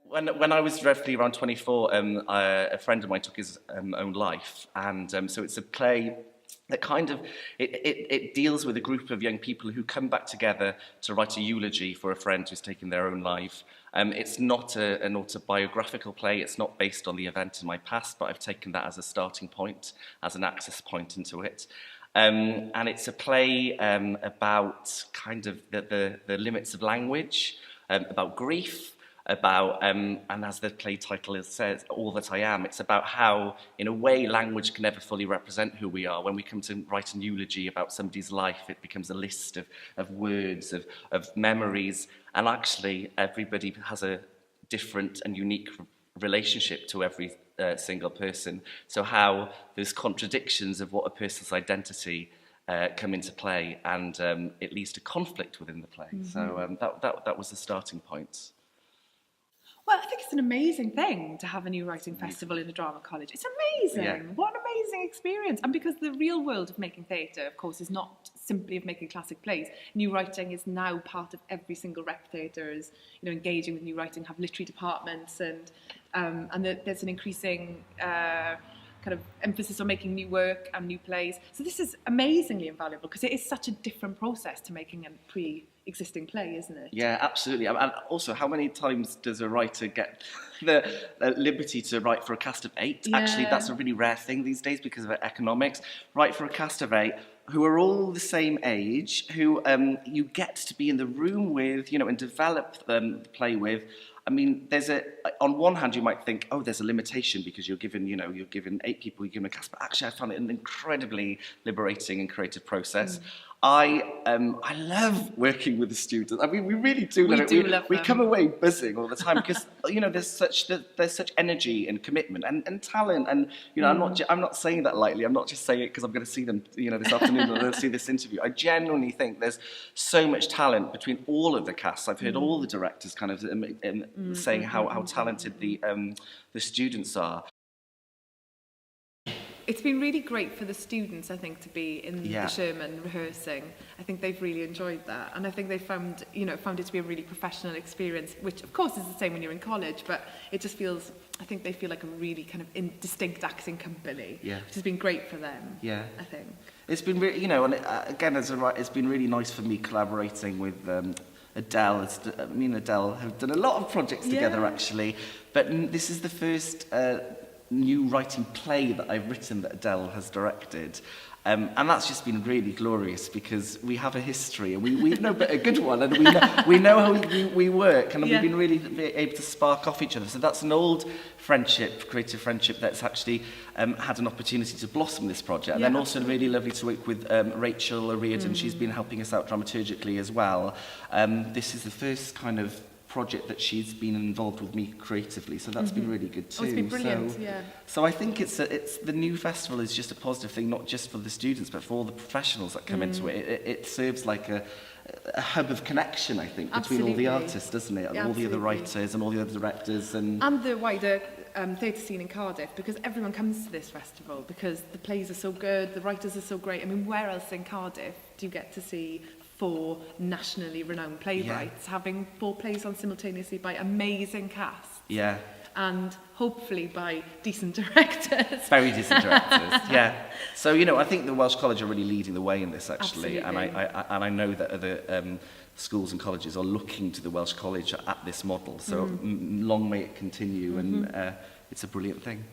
When I was roughly around 24, a friend of mine took his own life, and so it's a play that kind of, it deals with a group of young people who come back together to write a eulogy for a friend who's taken their own life. It's not an autobiographical play, it's not based on the event in my past, but I've taken that as a starting point, as an access point into it. And it's a play about kind of the limits of language, about grief, about, and as the play title says, All That I Am, it's about how, in a way, language can never fully represent who we are. When we come to write an eulogy about somebody's life, it becomes a list of words, of memories, and actually everybody has a different and unique relationship to every single person. So how those contradictions of what a person's identity come into play, and it leads to conflict within the play. So that was the starting point. Well, I think it's an amazing thing to have a new writing festival in a drama college. It's amazing. Yeah. What an amazing experience. And because the real world of making theatre, of course, is not simply of making classic plays. New writing is now part of every single rep theatres, engaging with new writing, have literary departments, and there's an increasing kind of emphasis on making new work and new plays. So this is amazingly invaluable because it is such a different process to making a pre-existing play, isn't it? Yeah, absolutely. And also, how many times does a writer get the liberty to write for a cast of 8? Yeah. Actually, that's a really rare thing these days because of economics. Write for a cast of 8 who are all the same age, who you get to be in the room with, and develop the play with. I mean, on one hand, you might think, oh, there's a limitation because you're given 8 people, you're given a cast. But actually, I found it an incredibly liberating and creative process. I love working with the students. I mean, we really do love it. We come away buzzing all the time because there's such energy and commitment and talent. And I'm not saying that lightly. I'm not just saying it because I'm going to see them this afternoon or they'll see this interview. I genuinely think there's so much talent between all of the casts. I've heard all the directors kind of saying how talented the students are. It's been really great for the students, I think, to be in the Sherman rehearsing. I think they've really enjoyed that, and I think they found it to be a really professional experience, which of course is the same when you're in college, but it just feels, I think they feel like a really kind of distinct acting company, which has been great for them. Yeah, I think it's been really, and again, it's been really nice for me collaborating with Adele. Me and Adele have done a lot of projects together actually, but this is the first new writing play that I've written that Adele has directed. And that's just been really glorious because we have a history and we know but a good one, and we know how we work, and we've been really able to spark off each other. So that's an old friendship, creative friendship, that's actually had an opportunity to blossom this project. And then also really lovely to work with Rachel O'Riordan. She's been helping us out dramaturgically as well. This is the first kind of project that she's been involved with me creatively, so that's been really good too. Oh, it's been brilliant, So I think it's the new festival is just a positive thing, not just for the students, but for all the professionals that come into it. It serves like a hub of connection, I think, between all the artists, doesn't it? And all the other writers and all the other directors and the wider theatre scene in Cardiff, because everyone comes to this festival because the plays are so good, the writers are so great. I mean, where else in Cardiff do you get to see 4 nationally renowned playwrights having 4 plays on simultaneously by amazing casts? Yeah. And hopefully by decent directors. Very decent directors, So, I think the Welsh College are really leading the way in this, actually. Absolutely. And I know that other schools and colleges are looking to the Welsh College at this model. So long may it continue, and it's a brilliant thing.